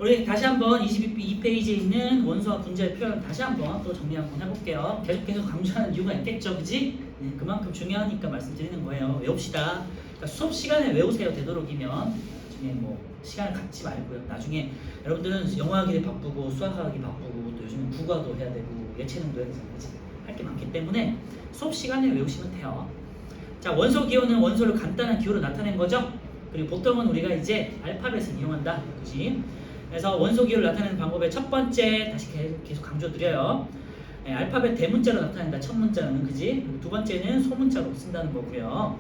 우리 다시 한번 22페이지에 있는 원소와 분자의 표현 다시 한번 또 정리 한번 해볼게요. 계속 강조하는 이유가 있겠죠, 그지? 네, 그만큼 중요하니까 말씀드리는 거예요. 외웁시다. 그러니까 수업 시간에 외우세요, 되도록이면. 나중에 뭐 시간을 갖지 말고요. 나중에 여러분들은 영어하기 바쁘고 수학하기 바쁘고 또 요즘은 국어도 해야 되고 예체능도 해야 되잖아요, 그지? 할 게 많기 때문에 수업 시간에 외우시면 돼요. 자, 원소 기호는 원소를 간단한 기호로 나타낸 거죠. 그리고 보통은 우리가 이제 알파벳을 이용한다, 그지? 그래서 원소 기호를 나타내는 방법의 첫 번째, 다시 계속 강조드려요. 네, 알파벳 대문자로 나타낸다, 첫 문자는, 그지? 그리고 두 번째는 소문자로 쓴다는 거고요.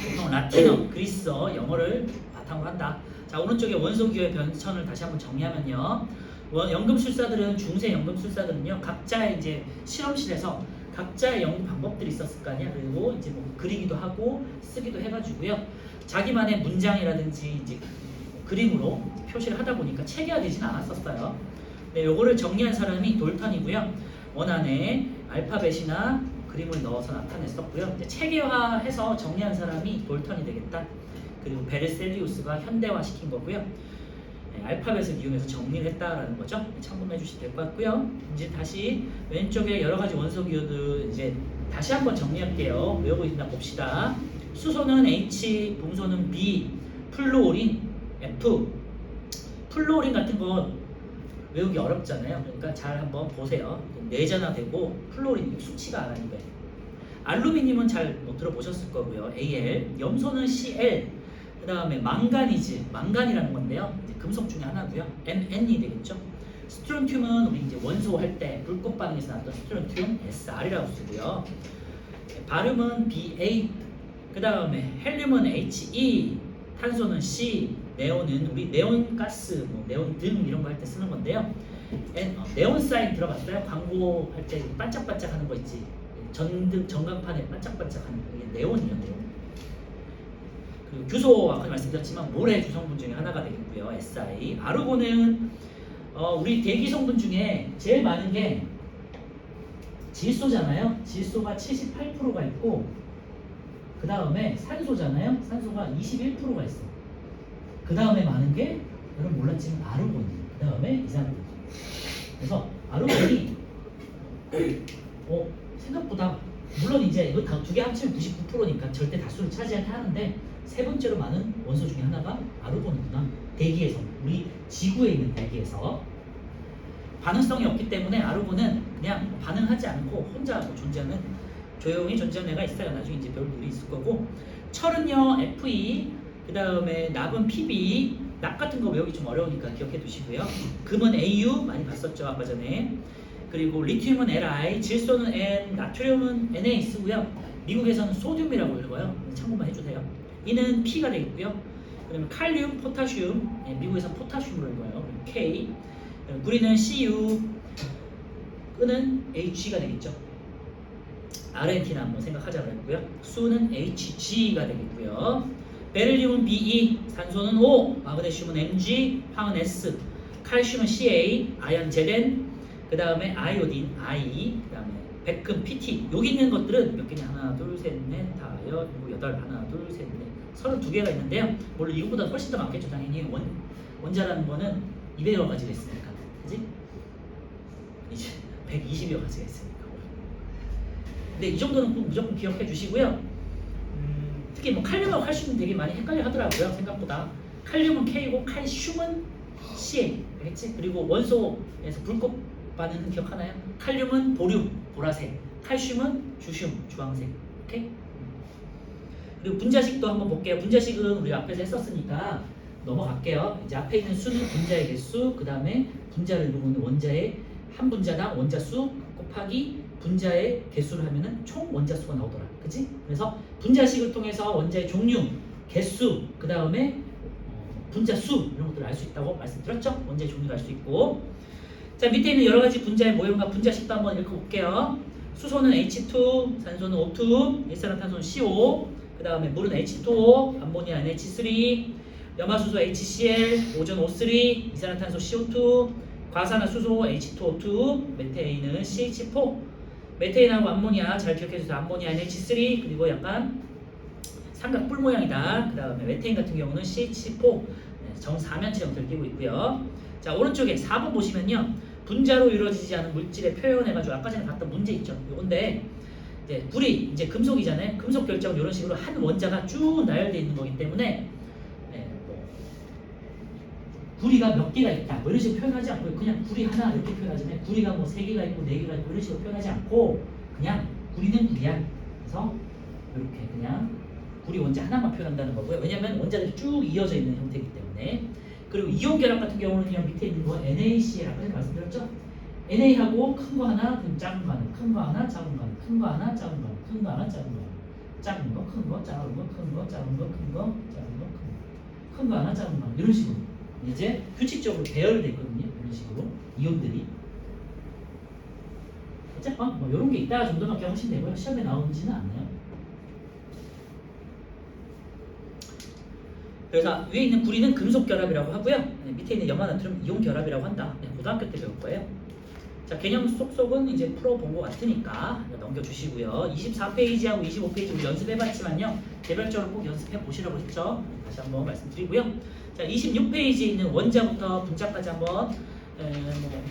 보통 라틴어, 그리스어, 영어를 바탕으로 한다. 자, 오른쪽에 원소 기호의 변천을 다시 한번 정리하면요. 연금술사들은, 중세 연금술사들은요, 각자의 이제 실험실에서 각자의 연구 방법들이 있었을 거 아니야. 그리고 이제 뭐 그리기도 하고 쓰기도 해가지고요. 자기만의 문장이라든지 이제 그림으로 표시를 하다 보니까 체계화되지는 않았었어요. 네, 요거를 정리한 사람이 돌턴이고요. 원안에 알파벳이나 그림을 넣어서 나타냈었고요. 이제 체계화해서 정리한 사람이 돌턴이 되겠다. 그리고 베르셀리우스가 현대화시킨 거고요. 네, 알파벳을 이용해서 정리를 했다라는 거죠. 참고해 주시면 될 것 같고요. 이제 다시 왼쪽에 여러 가지 원소 기호들 이제 다시 한번 정리할게요. 외우고 있나 봅시다. 수소는 H, 동소는 B, 플루오린 F. 플루오린 같은 거 외우기 어렵잖아요. 그러니까 잘 한번 보세요. 내자나 되고 플루오린 수치가 안 하니까. 알루미늄은 잘 못 들어보셨을 거고요. Al. 염소는 Cl. 그 다음에 망가니즈, 망간이라는 건데요. 이제 금속 중에 하나고요. Mn이 되겠죠. 스트론튬은 우리 이제 원소 할 때 불꽃 반응에서 나왔던 스트론튬 Sr이라고 쓰고요. 바륨은 Ba. 그 다음에 헬륨은 He. 탄소는 C. 네온은 우리 네온 가스, 뭐 네온 등 이런 거 할 때 쓰는 건데요. 네온 사인 들어봤어요? 광고 할 때 반짝반짝하는 거 있지. 전등 전광판에 반짝반짝하는 거, 이게 네온이요, 네온. 그리고 규소 아까 말씀드렸지만 모래 주성분 중에 하나가 되겠고요. Si. 아르곤은 우리 대기 성분 중에 제일 많은 게 질소잖아요. 질소가 78%가 있고 그 다음에 산소잖아요. 산소가 21%가 있어. 그 다음에 많은 게 여러분 몰랐지만 아르곤이에요. 그 다음에 이산화탄소. 그래서 아르곤이 생각보다 물론 이제 이거 다 두 개 합치면 99%니까 절대 다수를 차지하긴 하는데 세 번째로 많은 원소 중에 하나가 아르곤이구나. 대기에서 우리 지구에 있는 대기에서 반응성이 없기 때문에 아르곤은 그냥 반응하지 않고 혼자 존재하는 조용히 존재하는 애가 있어요. 나중에 이제 별들이 있을 거고. 철은요 Fe. 그 다음에 납은 PB. 납 같은 거 외우기 좀 어려우니까 기억해 두시고요. 금은 AU 많이 봤었죠 아까 전에. 그리고 리튬은 Li, 질소는 N, 나트륨은 Na 쓰고요. 미국에서는 소듐이라고 읽어요. 참고만 해주세요. 이는 P가 되겠고요. 그다음에 칼륨, 포타슘, 미국에서는 포타슘으로 읽어요. K. 구리는 Cu, 끈은 H가 되겠죠. 아르헨티나 한번 생각하자고 했고요. 수는 Hg가 되겠고요. 베릴륨은 Be, 산소는 O, 마그네슘은 Mg, 황은 S, 칼슘은 Ca, 아연 Zn, 그 다음에 아이오딘 I, 그 다음에 백금 PT. 여기 있는 것들은 몇 개냐? 하나, 둘, 셋, 넷, 다, 여덟, 하나, 둘, 셋, 넷, 32개가 있는데요. 물론 이거보다 훨씬 더 많겠죠. 당연히 원자라는 거는 200여 가지가 있으니까, 그지? 이제 120여 가지가 있으니까. 근데 이 정도는 꼭 무조건 기억해 주시고요. 특히 뭐 칼륨하고 칼슘은 되게 많이 헷갈려 하더라고요. 생각보다. 칼륨은 K고 칼슘은 C. 알겠지? 그리고 원소에서 불꽃 반응은 기억하나요? 칼륨은 보륨, 보라색. 칼슘은 주슘, 주황색. 오케이? 그리고 분자식도 한번 볼게요. 분자식은 우리 앞에서 했었으니까 넘어갈게요. 이제 앞에 있는 수는 분자의 개수, 그 다음에 분자를 이루는 원자의 한 분자당 원자 수 곱하기 분자의 개수를 하면은 총 원자 수가 나오더라. 그치? 그래서 분자식을 통해서 원자의 종류, 개수, 그 다음에 분자 수 이런 것들을 알 수 있다고 말씀드렸죠? 원자의 종류를 알 수 있고. 자, 밑에 있는 여러 가지 분자의 모형과 분자식도 한번 읽어볼게요. 수소는 H2, 산소는 O2, 일산화탄소는 CO, 그 다음에 물은 H2O, 암모니아 NH3, 염화수소 HCl, 오존 O3, 이산화탄소 CO2, 과산화수소 H2O2, 메테인은 CH4. 메테인하고 암모니아 잘 기억해주세요. 암모니아 NH3, 그리고 약간 삼각 뿔 모양이다. 그 다음에 메테인 같은 경우는 CH4, 정사면체 형태를 띠고 있고요. 자, 오른쪽에 4번 보시면요. 분자로 이루어지지 않은 물질의 표현해가지고 아까 전에 봤던 문제 있죠. 요건데 이제 불이 이제 금속이잖아요. 금속 결정은 이런 식으로 한 원자가 쭉 나열되어 있는 거기 때문에 구리가 몇 개가 있다 뭐 이런 식으로 표현하지 않고 그냥 구리 하나 이렇게 표현하잖아요. 구리가 뭐 3개가 있고 4개가 있고 이런 식으로 표현하지 않고 그냥 구리는 구리야. 그래서 이렇게 그냥 구리 원자 하나만 표현한다는 거고요. 왜냐하면 원자들이 쭉 이어져 있는 형태이기 때문에. 그리고 이온 결합 같은 경우는 밑에 있는 거 NaCl 아까 말씀드렸죠. NA하고 큰 거 하나, 그럼 작은 거 하나, 큰 거 하나, 작은 거 하나, 큰 거 하나, 작은 거 하나, 큰 거 하나, 작은 거 하나, 작은 거, 큰 거, 작은 거, 큰 거, 작은 거, 큰 거, 작은 거, 큰 거 하나, 작은 거 하나 이런 식으로 이제 규칙적으로 배열되어 있거든요. 이런 식으로 이온들이. 어쨌건 뭐 이런 게 있다 정도만 기억하시면 되고요. 시험에 나오지는 않아요. 그래서 위에 있는 구리는 금속 결합이라고 하고요. 밑에 있는 염화나트륨 이온 결합이라고 한다. 고등학교 때 배울 거예요. 자, 개념 쏙쏙은 이제 풀어본 것 같으니까 넘겨주시고요. 24페이지하고 25페이지 우리 연습해봤지만요. 개별적으로 꼭 연습해 보시라고 했죠. 다시 한번 말씀드리고요. 자, 26페이지에 있는 원자부터 분자까지 한번 뭐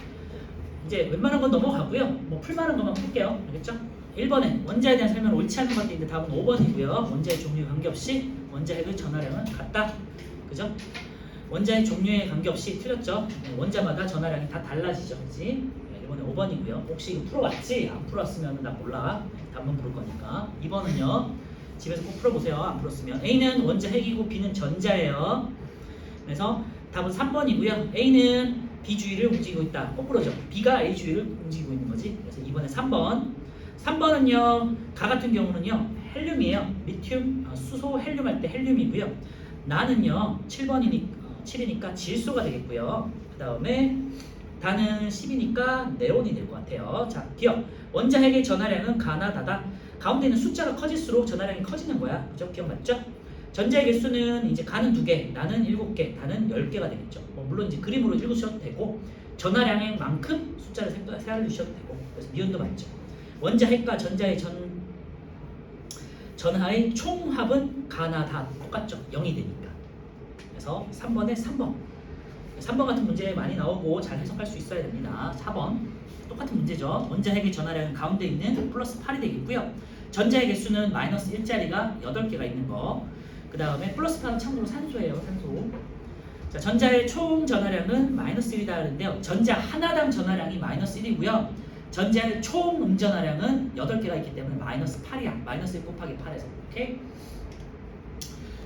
이제 웬만한 건 넘어가고요. 뭐 풀만한 것만 풀게요. 알겠죠? 1번에 원자에 대한 설명은 옳지 않은 것도 있는데 답은 5번이고요. 원자의 종류에 관계없이 원자 핵의 전하량은 같다. 그죠? 원자의 종류에 관계없이 틀렸죠? 원자마다 전하량이 다 달라지죠. 그치? 이번에 5번이고요. 혹시 이거 풀어왔지? 안 풀었으면 나 몰라. 답만 부를 거니까. 2번은요. 집에서 꼭 풀어보세요. 안 풀었으면. A는 원자 핵이고 B는 전자예요. 그래서 답은 3번이고요. A는 B 주위를 움직이고 있다. 거꾸로죠. B가 A 주위를 움직이고 있는 거지. 그래서 이번에 3번. 3번은요. 가 같은 경우는요. 헬륨이에요. 리튬, 수소, 헬륨 할 때 헬륨이고요. 나는요. 7이니까 질소가 되겠고요. 그 다음에 다는 10이니까 네온이 될 것 같아요. 자, 기억. 원자 핵의 전하량은 가나 다다. 가운데 있는 숫자가 커질수록 전하량이 커지는 거야. 그죠? 기억 맞죠? 전자의 개수는 이제 가는 2개, 나는 7개, 다는 10개가 되겠죠. 뭐 물론 이제 그림으로 읽으셔도 되고 전하량의 만큼 숫자를 세알려 주셔도 되고. 그래서 미연도 맞죠. 원자 핵과 전자의 전하의 총합은 가나 다 똑같죠. 0이 되니까. 그래서 3번에 3번. 3번 같은 문제 많이 나오고 잘 해석할 수 있어야 됩니다. 4번 똑같은 문제죠. 원자 핵의 전하량은 가운데 있는 플러스 8이 되겠고요. 전자의 개수는 마이너스 1짜리가 8개가 있는 거. 그 다음에 플러스 8은 참고로 산소예요. 산소. 자, 전자의 총 전하량은 마이너스 1이다 하는데요. 전자 하나당 전하량이 마이너스 1이고요. 전자의 총 음전하량은 8개가 있기 때문에 마이너스 8이야. 마이너스 1 곱하기 8에서. 오케이?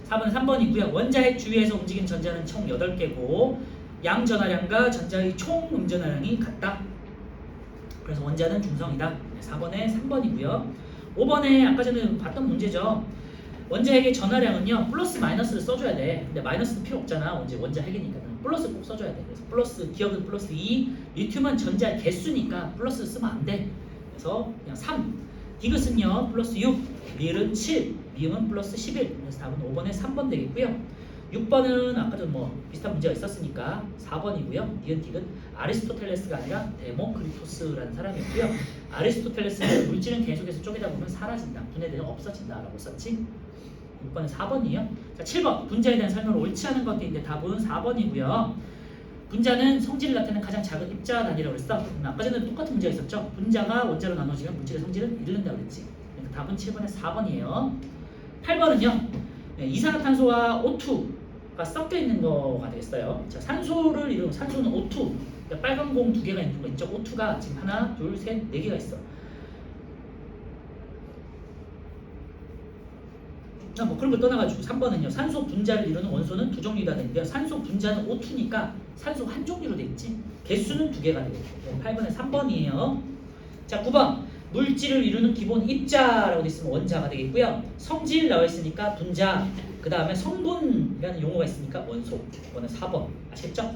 4번은 3번이고요. 원자핵 주위에서 움직이는 전자는 총 8개고 양 전하량과 전자의 총 음전하량이 같다. 그래서 원자는 중성이다. 4번에 3번이고요. 5번에 아까 전에 봤던 문제죠. 원자핵의 전하량은요. 플러스 마이너스를 써줘야 돼. 근데 마이너스는 필요 없잖아. 원자 핵이니까. 플러스 꼭 써줘야 돼. 그래서 플러스 기억은 플러스 2. 리튬은 전자의 개수니까 플러스 쓰면 안 돼. 그래서 그냥 3. 디귿은요. 플러스 6. 리을은 7. 미음은 플러스 11. 그래서 답은 5번에 3번 되겠고요. 6번은 아까 전 뭐 비슷한 문제가 있었으니까 4번이고요. 니은 디귿 아리스토텔레스가 아니라 데모크리토스라는 사람이었고요. 아리스토텔레스는 물질은 계속해서 쪼개다 보면 사라진다. 분해되면 없어진다라고 썼지. 6번은 4번이에요. 자, 7번 분자에 대한 설명을 옳지 않은 것들인데 답은 4번이고요. 분자는 성질을 나타내는 가장 작은 입자 단위라고 그랬어. 아까 전에 똑같은 문제가 있었죠. 분자가 원자로 나눠지면 물질의 성질은 잃는다고 그랬지. 그러니까 답은 7번에 4번이에요. 8번은요. 이산화탄소와 O2가 섞여 있는 거가 되겠어요. 자, 산소를 이루는 산소는 O2. 그러니까 빨간 공 2개가 있는 거 있죠. O2가 지금 하나, 둘, 셋, 4개가 있어. 뭐 그런 걸 떠나가지고 3번은요. 산소 분자를 이루는 원소는 두 종류가 되는데요. 산소 분자는 O2니까 산소 한 종류로 돼 있지. 개수는 2개가 되겠고. 8번에 3번이에요. 자, 9번. 물질을 이루는 기본 입자라고 돼 있으면 원자가 되겠고요. 성질 나와 있으니까 분자. 그 다음에 성분이라는 용어가 있으니까 원소. 이거는 4번. 아시겠죠?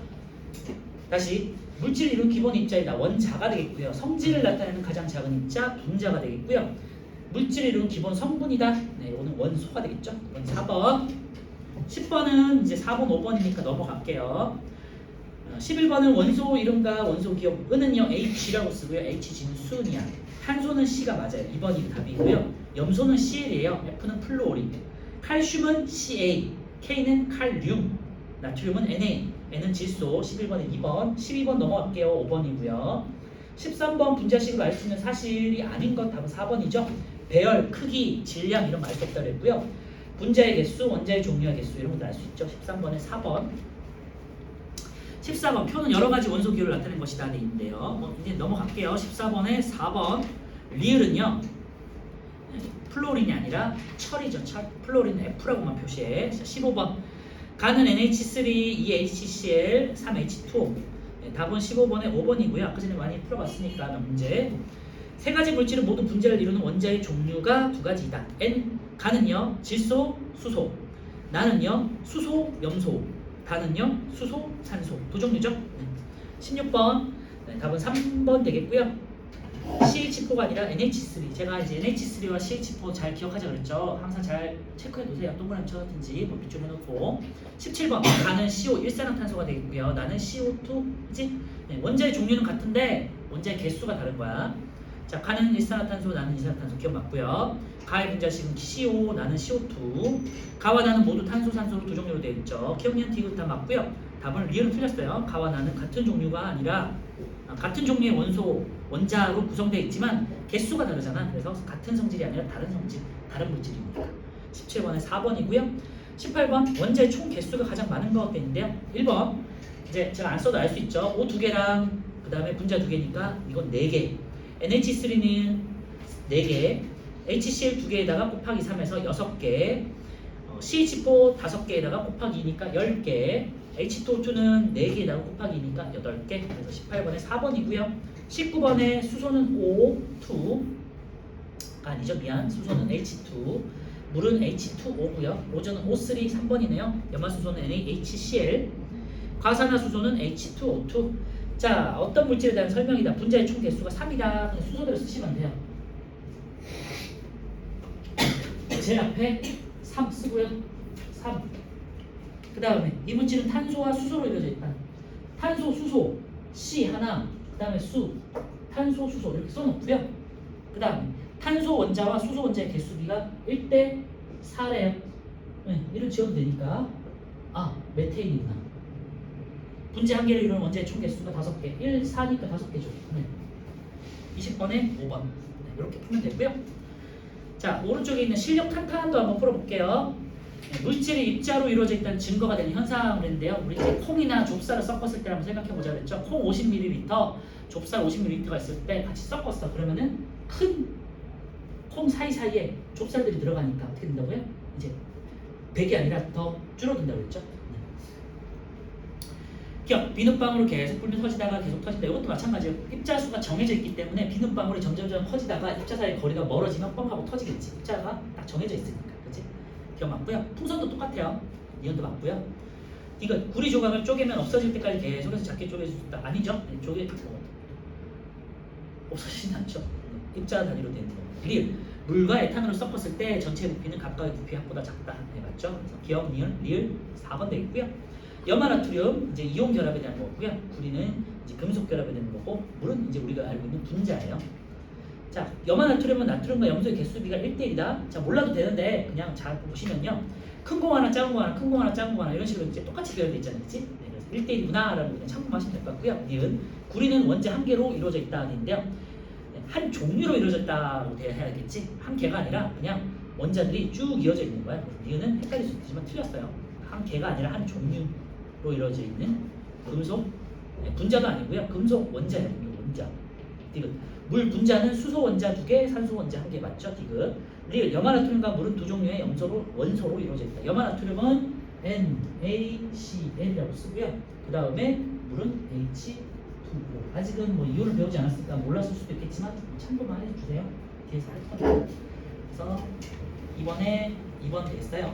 다시 물질을 이루는 기본 입자이다. 원자가 되겠고요. 성질을 나타내는 가장 작은 입자 분자가 되겠고요. 물질을 이루는 기본 성분이다. 네, 이거는 원소가 되겠죠. 이건 4번. 10번은 이제 4번, 5번이니까 넘어갈게요. 11번은 원소 이름과 원소 기억. 은은요 H라고 쓰고요. Hg는 수은이야. 탄소는 C가 맞아요. 2번이 답이고요. 염소는 Cl이에요. F는 플루오린. 칼슘은 Ca. K는 칼륨. 나트륨은 Na, N은 질소, 11번에 2번, 12번 넘어갈게요. 5번이고요. 13번 분자식으로 알 수 있는 사실이 아닌 것 답은 4번이죠. 배열, 크기, 질량 이런 거 알 수 없다고 했고요. 분자의 개수, 원자의 종류의 개수 이런 것도 알 수 있죠. 13번에 4번. 14번 표는 여러 가지 원소 기호를 나타낸 것이다 돼 있는데요. 이제 넘어갈게요. 14번에 4번 리을은요. 플로린이 아니라 철이죠. 철. 플로린은 F라고만 표시해. 자, 15번 가는 NH3, 2HCl, 3H2O. 네, 답은 15번에 5번이고요. 아까 전에 많이 풀어봤으니까 문제. 세 가지 물질은 모두 분자를 이루는 원자의 종류가 두 가지이다. 가는요 질소, 수소. 나는요 수소, 염소. 다는요 수소, 산소. 두 종류죠. 네. 16번 네, 답은 3번 되겠고요. CH4가 아니라 NH3. 제가 이제 NH3와 CH4 잘 기억하자 그랬죠. 항상 잘 체크해 놓으세요. 동그라미 쳐든지 뭐 밑줄 해놓고. 17번 나는 CO 일산화탄소가 되겠고요. 나는 CO2지. 네, 원자의 종류는 같은데 원자의 개수가 다른 거야. 자, 가는 일산화탄소, 나는 이산화탄소 기억 맞고요. 가의 분자식은 CO, 나는 CO2. 가와 나는 모두 탄소, 산소로 두 종류로 되어 있죠. 기억, 니은, 디귿 다 맞고요. 답은 리을은 틀렸어요. 가와 나는 같은 종류가 아니라 같은 종류의 원소, 원자로 구성되어 있지만 개수가 다르잖아. 그래서 같은 성질이 아니라 다른 성질, 다른 물질입니다. 17번에 4번이고요. 18번 원자의 총 개수가 가장 많은 것 같겠는데요. 1번 이제 제가 안 써도 알 수 있죠. O 2개랑 그 다음에 분자 2개니까 이건 4개. NH3는 4개, HCl 2개에다가 곱하기 3에서 6개, CH4 5개에다가 곱하기 2니까 10개, H2O2는 4개에다가 곱하기 2니까 8개. 그래서 18번에 4번이고요. 19번에 수소는 O2가 아니죠. 미안. 수소는 H2, 물은 H2O고요. 오존은 O3, 3번이네요. 염화수소는 NaHCl, 과산화수소는 H2O2. 자, 어떤 물질에 대한 설명이다. 분자의 총 개수가 3이다. 순서대로 쓰시면 돼요. 제일 앞에 3 쓰고요. 3. 그 다음에 이 물질은 탄소와 수소로 이루어져 있다. 탄소, 수소, C 하나, 그 다음에 수, 탄소, 수소 이렇게 써놓고요. 그 다음에 탄소 원자와 수소 원자의 개수비가 1대 4래요. 네, 이를 지어도 되니까. 아, 메테인이구나. 분자 한 개를 이루는 원자의 총 개수가 5개. 1, 4니까 5개죠. 네. 20번에 5번. 네, 이렇게 풀면 되고요. 자, 오른쪽에 있는 실력 탄탄도 한번 풀어볼게요. 네, 물질이 입자로 이루어져 있다는 증거가 되는 현상을 했는데요. 우리 이제 콩이나 좁쌀을 섞었을 때 한번 생각해보자 그랬죠. 콩 50ml, 좁쌀 50ml가 있을 때 같이 섞었어. 그러면은 큰 콩 사이사이에 좁쌀들이 들어가니까 어떻게 된다고요? 이제 100이 아니라 더 줄어든다고 그랬죠. 비눗방울을 계속 불면 터지다가 계속 터진다. 이것도 마찬가지예요. 입자수가 정해져 있기 때문에 비눗방울이 점점점 커지다가 입자 사이의 거리가 멀어지면 뻥 하고 터지겠지. 입자가 딱 정해져 있으니까. 그치? 기억 맞고요. 풍선도 똑같아요. 이온도 맞고요. 이거 구리 조각을 쪼개면 없어질 때까지 계속해서 작게 쪼개줄 수 있다. 아니죠? 쪼개 없어지진 않죠. 입자 단위로 된 거. 리을. 물과 에탄올을 섞었을 때 전체 부피는 각각의 부피 합보다 작다. 네, 맞죠? 그래서 기억, 니은, 리을 4번 되겠고요. 염화나트륨 이제 이온 결합에 대한 거고요. 구리는 이제 금속 결합에 대한 거고, 물은 이제 우리가 알고 있는 분자예요. 자, 염화나트륨은 나트륨과 염소의 개수비가 1대1이다. 자, 몰라도 되는데 그냥 잘 보시면요. 큰 공 하나, 작은 공 하나, 큰 공 하나, 작은 공 하나 이런 식으로 이제 똑같이 배열돼 있잖아요. 그치? 네, 그래서 1대1이구나라고 그냥 참고하시면 될 것 같고요. 니은 구리는 원자 한 개로 이루어져 있다는데요. 한 종류로 이루어졌다고 해야겠지. 한 개가 아니라 그냥 원자들이 쭉 이어져 있는 거야. 니은은 헷갈릴 수 있지만 틀렸어요. 한 개가 아니라 한 종류로 이루어져 있는 금속 분자도 아니고요. 금속 원자예요. 원자. 디귿. 물 분자는 수소 원자 2개, 산소 원자 1개 맞죠? 디귿. 리을. 염화나트륨과 물은 두 종류의 원소로 이루어져 있다. 염화나트륨은 NaCl이라고 쓰고요. 그 다음에 물은 H2O. 아직은 뭐 이온을 배우지 않았으니까 몰랐을 수도 있겠지만 참고만 해주세요. 뒤에서 할 거예요. 그래서 이번에 2번 되겠어요.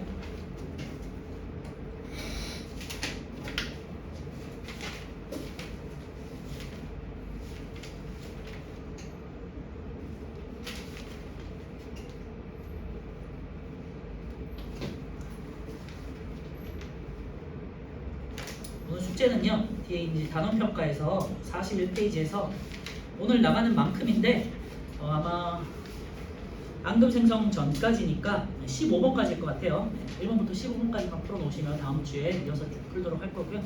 오늘 숙제는요. 뒤에 이제 단원평가에서 41페이지에서 오늘 나가는 만큼인데 아마 앙금 생성 전까지니까 15번까지일 것 같아요. 1번부터 15번까지만 풀어놓으시면 다음 주에 이어서 쭉 풀도록 할 거고요.